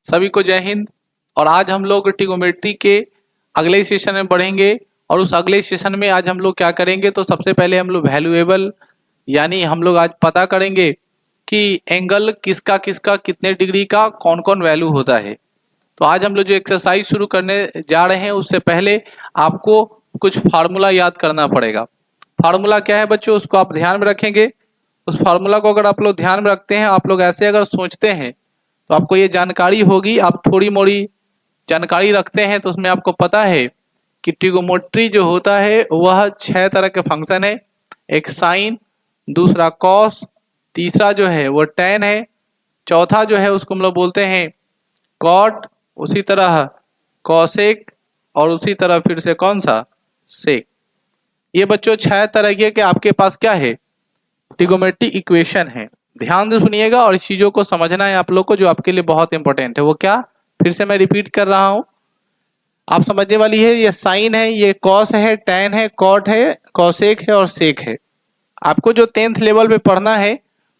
सभी को जय हिंद। और आज हम लोग ट्रिगोनोमेट्री के अगले सेशन में बढ़ेंगे और उस अगले सेशन में आज हम लोग क्या करेंगे, तो सबसे पहले हम लोग वैल्यूएबल यानी हम लोग आज पता करेंगे कि एंगल किसका किसका कितने डिग्री का कौन कौन वैल्यू होता है। तो आज हम लोग जो एक्सरसाइज शुरू करने जा रहे हैं उससे पहले आपको कुछ फार्मूला याद करना पड़ेगा। फार्मूला क्या है बच्चों, उसको आप ध्यान में रखेंगे। उस फार्मूला को अगर आप लोग ध्यान में रखते हैं, आप लोग ऐसे अगर सोचते हैं तो आपको ये जानकारी होगी। आप थोड़ी मोड़ी जानकारी रखते हैं तो उसमें आपको पता है कि ट्रिगोनोमेट्री जो होता है वह 6 तरह के फंक्शन है। एक साइन, दूसरा कॉस, तीसरा जो है वो टैन है, चौथा जो है उसको हम लोग बोलते हैं कॉट, उसी तरह कॉसेक और उसी तरह फिर से कौन सा सेक। ये बच्चों 6 तरह के आपके पास क्या है, ट्रिगोनोमेट्री इक्वेशन है। ध्यान से सुनिएगा और इस चीजों को समझना है आप लोग को, जो आपके लिए बहुत इंपॉर्टेंट है। वो क्या, फिर से मैं रिपीट कर रहा हूं, आप समझने वाली है। ये साइन है, ये कॉस है, टैन है, कॉट है, कॉसेक है और सेक है। आपको जो 10th लेवल पे पढ़ना है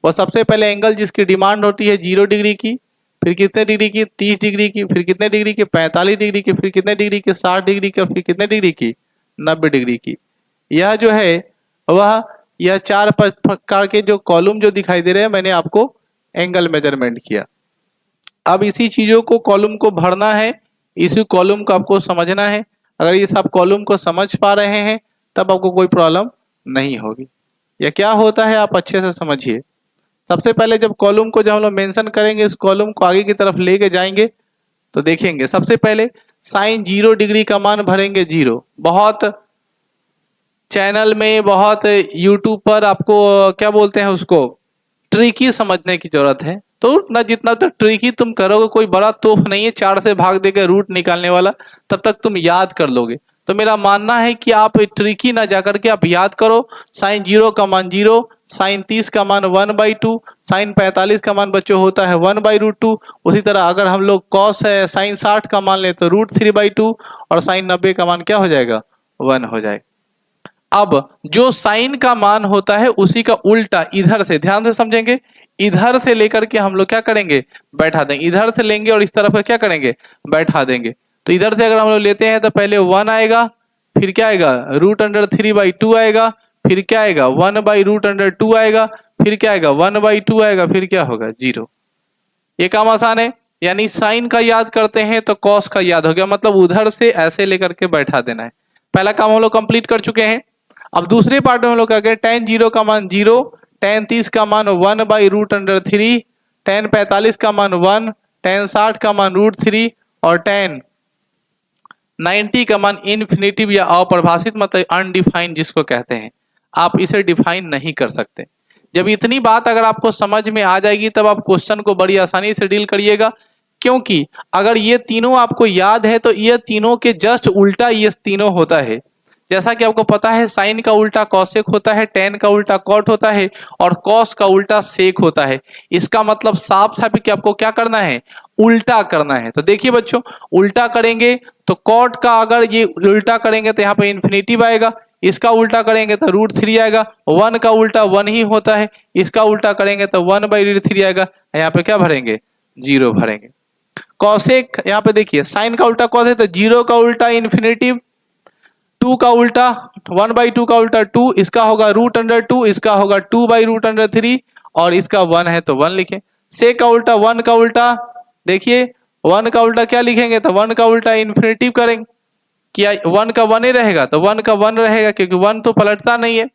वो सबसे पहले एंगल जिसकी डिमांड होती है 0 डिग्री की, फिर कितने डिग्री की 30 डिग्री की, फिर कितने डिग्री की 45 डिग्री की, फिर कितने डिग्री की 60 डिग्री की और फिर कितने डिग्री की 90 डिग्री की। यह जो है वह यह 4 प्रकार के जो कॉलम जो दिखाई दे रहे हैं, मैंने आपको एंगल मेजरमेंट किया। अब इसी चीजों को कॉलम को भरना है, इसी कॉलम को आपको समझना है। अगर ये सब कॉलम को समझ पा रहे हैं तब आपको कोई प्रॉब्लम नहीं होगी। यह क्या होता है आप अच्छे से समझिए। सबसे पहले जब कॉलम को जब हम लोग मेंशन करेंगे, इस कॉलम को आगे की तरफ लेके जाएंगे तो देखेंगे सबसे पहले साइन 0 डिग्री का मान भरेंगे 0। बहुत चैनल में, बहुत यूट्यूब पर आपको क्या बोलते हैं उसको ट्रिकी समझने की जरूरत है। तो ना जितना तक ट्रिकी तुम करोगे, कोई बड़ा तोफ नहीं है 4 से भाग देकर रूट निकालने वाला, तब तक तुम याद कर लोगे। तो मेरा मानना है कि आप ट्रिकी ना जाकर के आप याद करो। साइन 0 का मान 0, साइन 30 का मान 1/2, साइन 45 का मान बच्चों होता है 1/√2। उसी तरह अगर हम लोग कॉस है साइन 60 का मान ले तो √3/2 और साइन 90 का मान क्या हो जाएगा 1 हो जाएगा। अब जो साइन का मान होता है उसी का उल्टा इधर से, ध्यान से समझेंगे, इधर से लेकर के हम लोग क्या करेंगे बैठा देंगे। इधर से लेंगे और इस तरफ का क्या करेंगे बैठा देंगे। तो इधर से अगर हम लोग लेते हैं तो पहले 1 आएगा, फिर क्या आएगा √3/2 आएगा, फिर क्या आएगा 1/√2 आएगा, फिर क्या आएगा 1/2 आएगा, फिर क्या होगा 0। ये काम आसान है। यानी साइन का याद करते हैं तो कॉस का याद हो गया, मतलब उधर से ऐसे लेकर के बैठा देना है। पहला काम हम लोग कंप्लीट कर चुके हैं। अब दूसरे पार्ट में हम लोग क्या करें, tan 0 का मान 0, tan 30 का मान 1/√3, tan 45 का मान 1, tan 60 का मान √3 और tan 90 का मान इनफिनिटिव या अपरिभाषित, मतलब अनडिफाइंड जिसको कहते हैं। आप इसे डिफाइन नहीं कर सकते। जब इतनी बात अगर आपको समझ में आ जाएगी तब आप क्वेश्चन को बड़ी आसानी से डील करिएगा, क्योंकि अगर ये तीनों आपको याद है तो ये तीनों के जस्ट उल्टा ये तीनों होता है। जैसा कि आपको पता है साइन का उल्टा कॉसेक होता है, टेन का उल्टा कॉट होता है और कॉस का उल्टा सेक होता है। इसका मतलब साफ साफ कि आपको क्या करना है, उल्टा करना है। तो देखिए बच्चों, उल्टा करेंगे तो कॉट का अगर ये उल्टा करेंगे तो यहाँ पे इन्फिनिटिव आएगा, इसका उल्टा करेंगे तो √3 आएगा, 1 का उल्टा 1 ही होता है, इसका उल्टा करेंगे तो 1/√3 आएगा, यहाँ पे क्या भरेंगे 0 भरेंगे। कॉसेक यहाँ पे देखिए साइन का उल्टा कॉस है तो 0 का उल्टा इन्फिनिटिव, 2 का उल्टा 1/2 का उल्टा 2, इसका होगा √2, इसका होगा 2/√3 और इसका 1 है तो 1 लिखें। सेक का उल्टा 1 का उल्टा, देखिए 1 का उल्टा क्या लिखेंगे तो 1 का उल्टा इन्फिनिटिव करेंगे, क्या 1 का 1 ही रहेगा तो 1 का 1 रहेगा क्योंकि 1 तो पलटता नहीं है।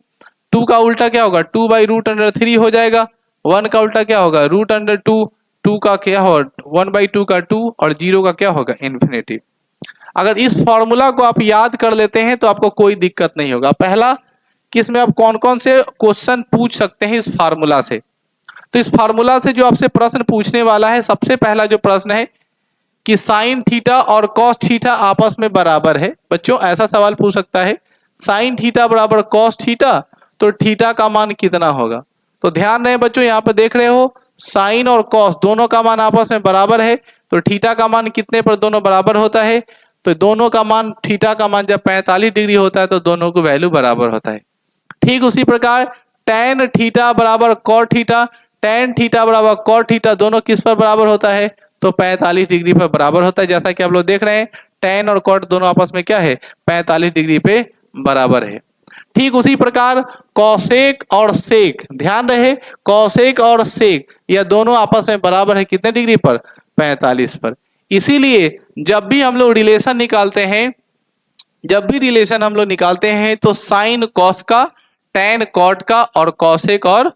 2 का उल्टा क्या होगा 2/√3 हो जाएगा, 1 का उल्टा क्या होगा √2, 2 का क्या होगा 1/2 का 2 और 0 का क्या होगा इन्फिनिटिव। अगर इस फॉर्मूला को आप याद कर लेते हैं तो आपको कोई दिक्कत नहीं होगा। पहला कि इसमें आप कौन कौन से क्वेश्चन पूछ सकते हैं इस फार्मूला से। तो इस फार्मूला से जो आपसे प्रश्न पूछने वाला है, सबसे पहला जो प्रश्न है कि साइन थीटा और कॉस थीटा आपस में बराबर है। बच्चों ऐसा सवाल पूछ सकता है, साइन थीटा बराबर कॉस थीटा, तो थीटा का मान कितना होगा। तो ध्यान रहे बच्चों, यहाँ पे देख रहे हो साइन और कॉस दोनों का मान आपस में बराबर है, तो थीटा का मान कितने पर दोनों बराबर होता है, तो दोनों का मान, थीटा का मान जब 45 डिग्री होता है तो दोनों को वैल्यू बराबर होता है। ठीक उसी प्रकार tan थीटा बराबर cot थीटा, tan थीटा बराबर cot थीटा, दोनों किस पर बराबर होता है तो 45 डिग्री पर बराबर होता है। जैसा कि आप लोग देख रहे हैं tan और cot दोनों आपस में क्या है, 45 डिग्री पे बराबर है। ठीक उसी प्रकार कौसेक और सेक, ध्यान रहे कौसेक और सेक यह दोनों आपस में बराबर है कितने डिग्री पर, 45 पर। इसीलिए जब भी हम लोग रिलेशन निकालते हैं, जब भी रिलेशन हम लोग निकालते हैं तो साइन कॉस का, टैन कॉट का और कौसेक, और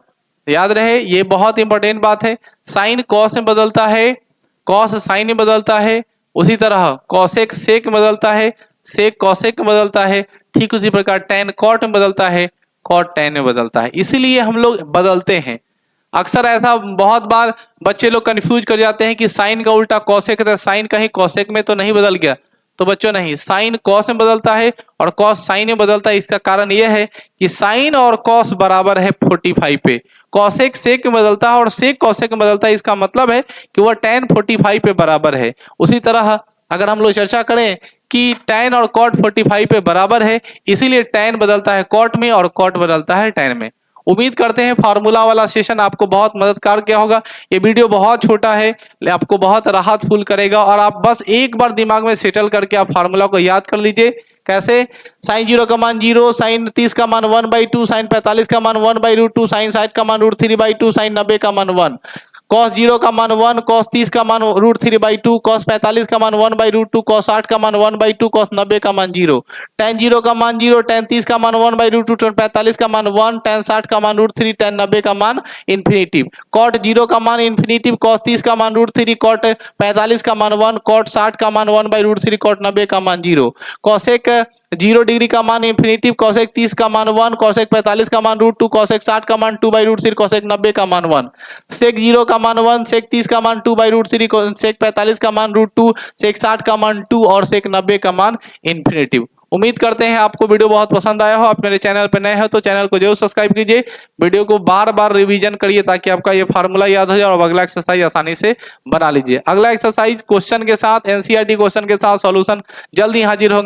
याद रहे ये बहुत इंपॉर्टेंट बात है, साइन कॉस में बदलता है, कॉस साइन में बदलता है, उसी तरह कौसेक सेक में बदलता है, सेक कौसेक में बदलता है, ठीक उसी प्रकार टैन कॉट में बदलता है, कॉट टैन में बदलता है। इसीलिए हम लोग बदलते हैं। अक्सर ऐसा बहुत बार बच्चे लोग कंफ्यूज कर जाते हैं कि साइन का उल्टा कौसेक है, साइन कहीं कौसेक में तो नहीं बदल गया। तो बच्चों नहीं, साइन कॉस में बदलता है और कॉस साइन में बदलता है। इसका कारण यह है कि साइन और कॉस बराबर है 45 पे, कौसेक सेक में बदलता है और सेक कौसेक में बदलता है। इसका मतलब है कि वह tan 45 पे बराबर है। उसी तरह अगर हम लोग चर्चा करें कि tan और cot 45 पे बराबर है, इसीलिए tan बदलता है cot में और cot बदलता है tan में। उम्मीद करते हैं फार्मूला वाला सेशन आपको बहुत मददगार किया होगा। ये वीडियो बहुत छोटा है, आपको बहुत राहत फुल करेगा और आप बस एक बार दिमाग में सेटल करके आप फार्मूला को याद कर लीजिए। कैसे, साइन 0 का मान 0, साइन 30 का मान 1/2, साइन 45 का मान 1/√2, साइन 60 का मान √3/2, साइन 90 का मान 1, कॉस 0 का मान 1, कॉस 30 का मान √3/2, कॉस 45 का मान 1/√2, कॉस 60 का मान 1/2, कॉस 90 का मान 0, tan 0 का मान 0, tan 30 का मान 1/√2, tan 45 का मान 1, tan 60 का मान √3, tan 90 का मान इन्फिनिटिव, कॉट 0 का मान इन्फिनिटिव, कॉस 30 का मान √3, कॉट 45 का मान 1, कॉट 60 का मान 1/√3, कॉट 90 का मान 0, कॉसेक 0 डिग्री का मान इन्फिनिटिव, कॉसेक 30 का मान 1, कॉसेक 45 का मान √2, कॉसेक 60 का मान 2/√3, कॉसेक 90 का मान 1, सेक 0 का मान 1, सेक 30 का मान 2/√3, सेक 45 का मान √2, सेक 60 का मान 2 और सेक 90 का मान इन्फिनिटिव। उम्मीद करते हैं आपको वीडियो बहुत पसंद आया हो। आप मेरे चैनल पर नए हो तो चैनल को जरूर सब्सक्राइब कीजिए, वीडियो को बार बार रिवीजन करिए ताकि आपका ये फार्मूला याद हो जाए और अगला एक्सरसाइज आसानी से बना लीजिए। अगला एक्सरसाइज क्वेश्चन के साथ, एनसीईआरटी क्वेश्चन के साथ सॉल्यूशन जल्द ही हाजिर होंगे।